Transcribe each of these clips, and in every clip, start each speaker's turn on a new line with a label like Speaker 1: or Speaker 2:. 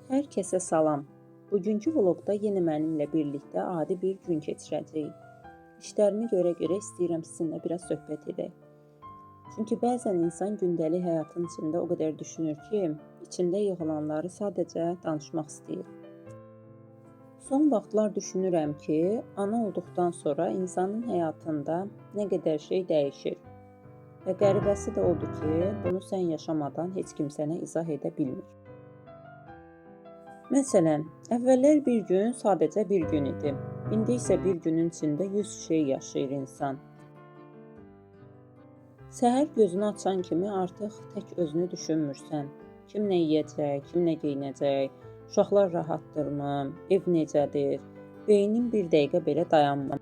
Speaker 1: Hər kəsə salam. Bugünkü vloqda yenə mənimlə birlikdə adi bir gün keçirəcəyik. İşlərimi görə istəyirəm sizinlə biraz söhbət edək. Çünki bəzən insan gündəlik həyatın içində o qədər düşünür ki, içində yığılanları sadəcə danışmaq istəyir. Son vaxtlar düşünürəm ki, ana olduqdan sonra insanın həyatında nə qədər şey dəyişir. Və qəribəsi də odur ki, bunu sən yaşamadan heç kim sənə izah edə bilmir. Məsələn, əvvəllər bir gün sadəcə bir gün idi. İndi isə bir günün içində 100 şey yaşayır insan. Səhər gözünü açan kimi artıq tək özünü düşünmürsən. Kim nə yeyəcək, kim nə geyinəcək, uşaqlar rahatdırmı, ev necədir, beynin bir dəqiqə belə dayanmır.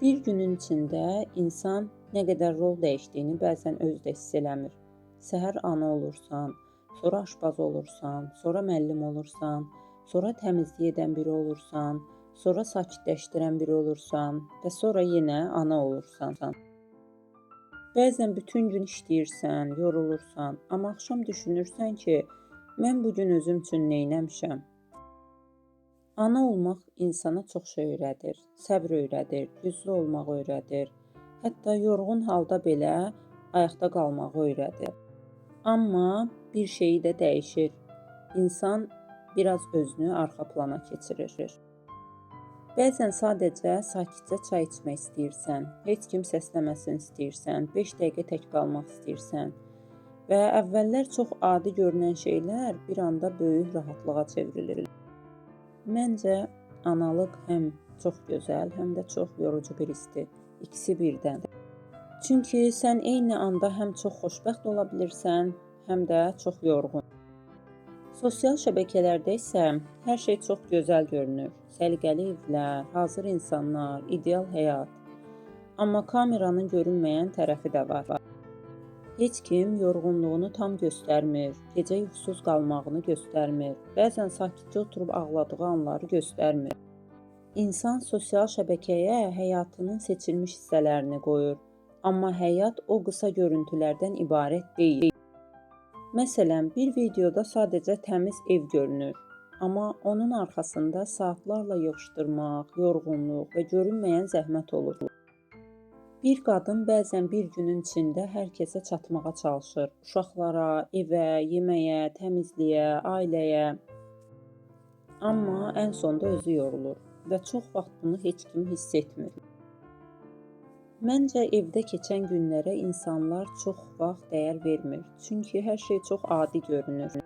Speaker 1: Bir günün içində insan nə qədər rol dəyişdiyini bəzən özü də hiss eləmir. Səhər ana olursan, sonra aşpaz olursan, sonra müəllim olursan, sonra təmizlik edən biri olursan, sonra sakitləşdirən biri olursan və sonra yenə ana olursan. Bəzən bütün gün işləyirsən, yorulursan, amma axşam düşünürsən ki, mən bugün özüm üçün nə etmişəm? Ana olmaq insana çox şey öyrədir, səbr öyrədir, güclü olmağı öyrədir, hətta yorğun halda belə ayaqda qalmağı öyrədir. Amma bir şeyi də dəyişir. İnsan biraz özünü arxa plana keçirir. Bəzən sadəcə sakitcə çay içmək istəyirsən, heç kim səsləməsin istəyirsən, 5 dəqiqə tək qalmaq istəyirsən və əvvəllər çox adi görünən şeylər bir anda böyük rahatlığa çevrilir. Məncə analıq həm çox gözəl, həm də çox yorucu bir hissdir. İkisi birdən. Çünki sən eyni anda həm çox xoşbəxt ola bilirsən, həm də çox yorğun. Sosial şəbəkələrdə isə hər şey çox gözəl görünür. Səliqəli evlər, hazır insanlar, ideal həyat. Amma kameranın görünməyən tərəfi də var. Heç kim yorğunluğunu tam göstərmir, gecə yuxusuz qalmağını göstərmir, bəzən sakitcə oturub ağladığı anları göstərmir. İnsan sosial şəbəkəyə həyatının seçilmiş hissələrini qoyur. Amma həyat o qısa görüntülərdən ibarət deyil. Məsələn, bir videoda sadəcə təmiz ev görünür. Amma onun arxasında saatlarla yığışdırmaq, yorğunluq və görünməyən zəhmət olur. Bir qadın bəzən bir günün içində hər kəsə çatmağa çalışır. Uşaqlara, evə, yeməyə, təmizliyə, ailəyə. Amma ən sonda özü yorulur və çox vaxt bunu heç kim hiss etmir. Məncə evdə keçən günlərə insanlar çox vaxt dəyər vermir. Çünki hər şey çox adi görünür.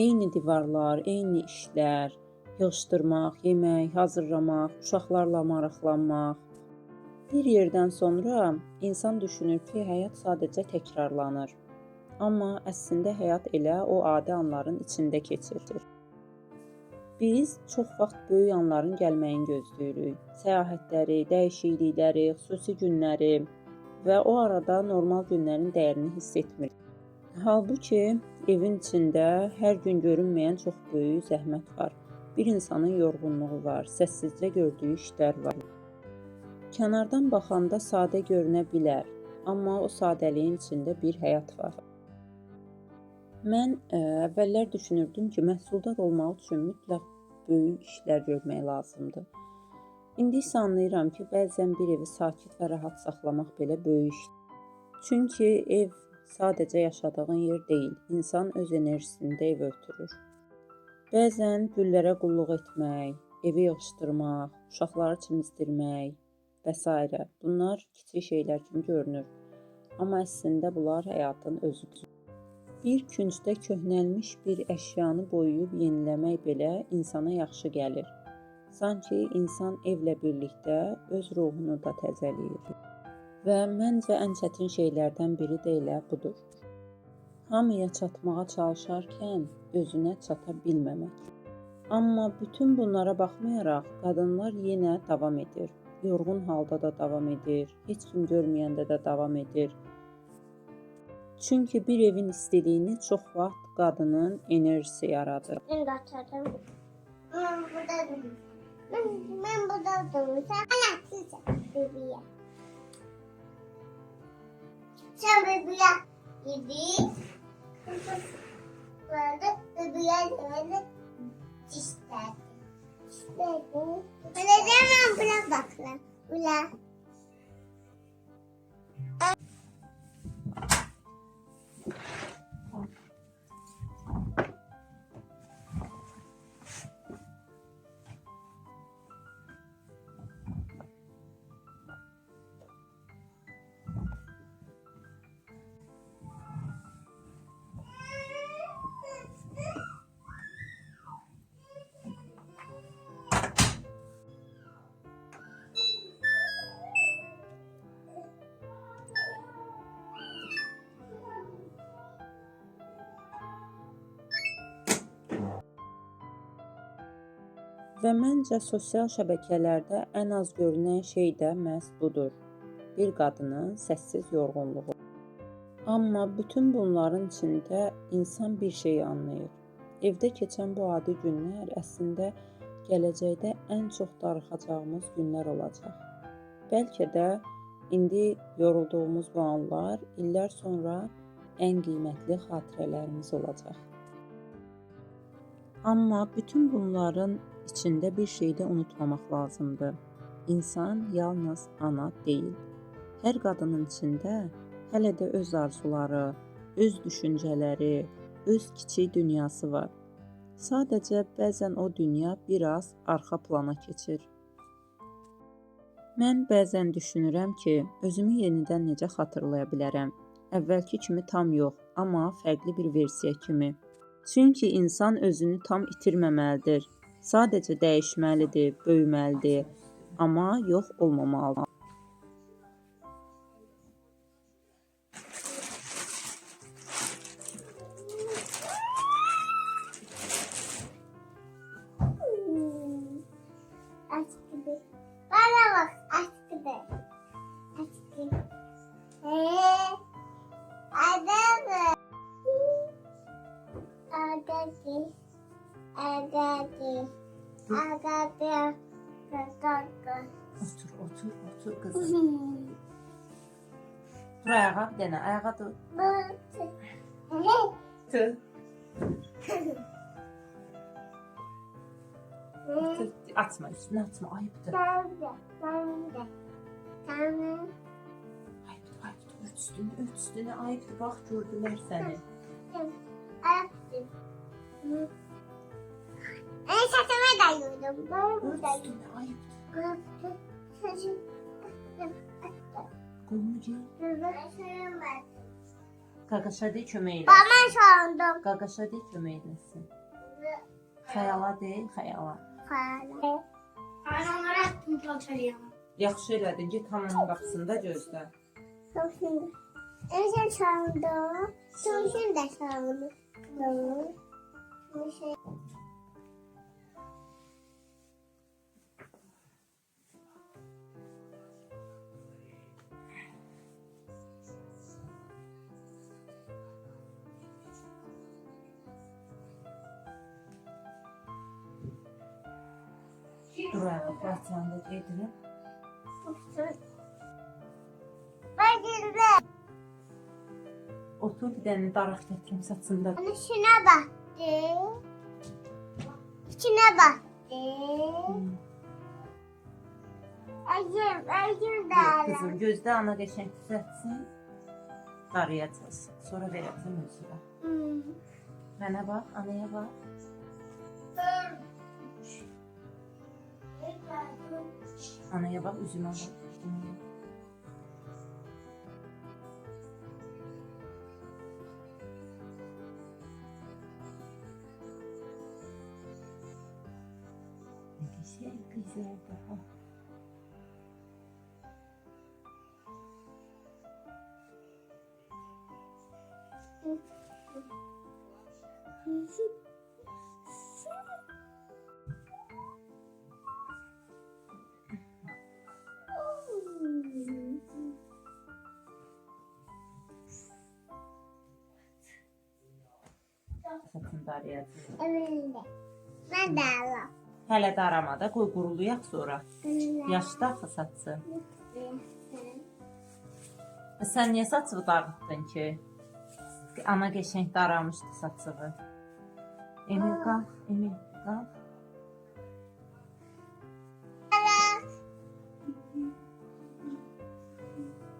Speaker 1: Eyni divarlar, eyni işlər, yığışdırmaq, yemək, hazırlamaq, uşaqlarla maraqlanmaq. Bir yerdən sonra insan düşünür ki, həyat sadəcə təkrarlanır. Amma əslində həyat elə o adi anların içində keçir. Biz çox vaxt böyük anların gəlməyini gözləyirik. Səyahətləri, dəyişiklikləri, xüsusi günləri və o arada normal günlərin dəyərini hiss etmirik. Halbuki evin içində hər gün görünməyən çox böyük zəhmət var. Bir insanın yorğunluğu var, səssizcə gördüyü işlər var. Kənardan baxanda sadə görünə bilər, amma o sadəliyin içində bir həyat var. Mən əvvəllər düşünürdüm ki, məhsuldar olmaq üçün mütləq böyük işlər görmək lazımdır. İndi isə anlayıram ki, bəzən bir evi sakit və rahat saxlamaq belə böyük işdir. Çünki ev sadəcə yaşadığın yer deyil, insan öz enerjisində ev ötürür. Bəzən güllərə qulluq etmək, evi yığışdırmaq, uşaqları çimizdirmək və s. Bunlar kiçik şeylər kimi görünür. Amma əslində bunlar həyatın özüdür. Bir küncdə köhnəlmiş bir əşyanı boyayıb yeniləmək belə insana yaxşı gəlir. Sanki insan evlə birlikdə öz ruhunu da təzələyir. Və məncə ən çətin şeylərdən biri də elə budur. Hamıya çatmağa çalışarkən özünə çata bilməmək. Amma bütün bunlara baxmayaraq qadınlar yenə davam edir. Yorğun halda da davam edir, heç kim görməyəndə də davam edir. Çünki bir evin istədiyini çox vaxt qadının enerjisi yaradır.
Speaker 2: Mən qaçacağım. Mən buradadım. Mən buradadım. Sen bebeğe. Sen bebeğe gidin. vardı. Bebeğe vardı. Dişlerdi. Dişlerdi. Öyle demem buna bakla. Ula.
Speaker 1: Və məncə sosial şəbəkələrdə ən az görünən şey də məhz budur. Bir qadının səssiz yorğunluğu. Amma bütün bunların içində insan bir şey anlayır. Evdə keçən bu adi günlər əslində gələcəkdə ən çox darıxacağımız günlər olacaq. Bəlkə də indi yorulduğumuz bu anlar illər sonra ən qiymətli xatirələrimiz olacaq. Amma bütün bunların içində bir şey də unutmamaq lazımdır. İnsan yalnız ana deyil. Hər qadının içində hələ də öz arzuları, öz düşüncələri, öz kiçik dünyası var. Sadəcə bəzən o dünya biraz arxa plana keçir. Mən bəzən düşünürəm ki, özümü yenidən necə xatırlaya bilərəm. Əvvəlki kimi tam yox, amma fərqli bir versiya kimi. Çünki insan özünü tam itirməməlidir. Sadəcə dəyişməlidir, böyüməlidir, amma yox olmamalıdır.
Speaker 2: Aç gibi. Bana bak aç gibi. Aç gibi. Adamı. Adamı. Adamı. Adamı.
Speaker 1: Otur kızım. Dur ayağa bir dənə, ayağa dur. Dur. Atma, üstüne atma, ayıptır. Ayıptır, ört üstüne, ayıptır. Bak gördülər səni.
Speaker 2: Saçıma dayıyordum.
Speaker 1: Ört üstüne, ayıptır. Qolunu giy. Qaqaşa de, kömək eləsin.
Speaker 2: Bana sandım.
Speaker 1: Qaqaşa de, kömək eləsin. Xəyala de, xəyala.
Speaker 2: Onları attım palçarıya.
Speaker 1: Yaxşı elədin, get hamının qapısında gözlə.
Speaker 2: Sonuçunda. Önce sandım. Sonuçunda sandım.
Speaker 1: Dur ayağa, platyanı da geydirin.
Speaker 2: Bakın.
Speaker 1: Otur bir dənə daraq gətirim saçında.
Speaker 2: İçine baktı. İçine baktı. Acım da.
Speaker 1: Qızım, gözdə ana qəşəng düzəltsin. Darayacağız. Sonra verəcəm özünə. Mənə bax, anaya bax. Anaya bax, üzümə bax. Ne güzel daha. Saçını darayacağız.
Speaker 2: Evinde. Ben de alam.
Speaker 1: Hələ daramada, qoy qurulayaq sonra. Yaşda axı saçı. Sən niyə saçını dağıtdın ki? Ana qəşəng daramışdı saçını. Emir qalx, Emir qalx.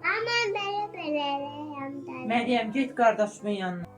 Speaker 2: Mama böyle yandı.
Speaker 1: Məryəm, get qardaşımın yanına.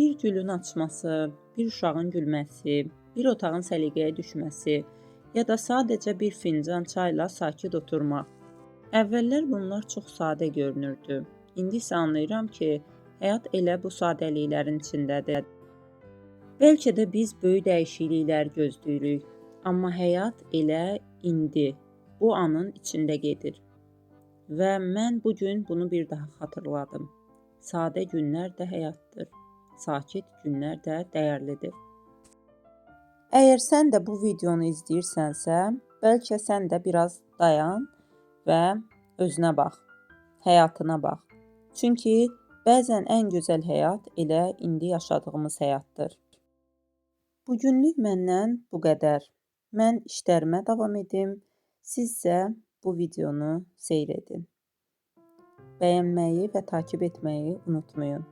Speaker 1: Bir gülün açması, bir uşağın gülməsi, bir otağın səliqəyə düşməsi ya da sadəcə bir fincan çayla sakit oturmaq. Əvvəllər bunlar çox sadə görünürdü. İndi isə anlayıram ki, həyat elə bu sadəliklərin içindədir. Bəlkə də biz böyük dəyişikliklər gözləyirik, amma həyat elə indi, bu anın içində gedir. Və mən bu gün bunu bir daha xatırladım. Sadə günlər də həyatdır. Sakit günlər də dəyərlidir. Əgər sən də bu videonu izləyirsənsə, bəlkə sən də biraz dayan və özünə bax, həyatına bax. Çünki bəzən ən gözəl həyat elə indi yaşadığımız həyatdır. Bugünlük məndən bu qədər. Mən işlərimə davam edim. Siz isə bu videonu seyr edin. Bəyənməyi və takib etməyi unutmayın.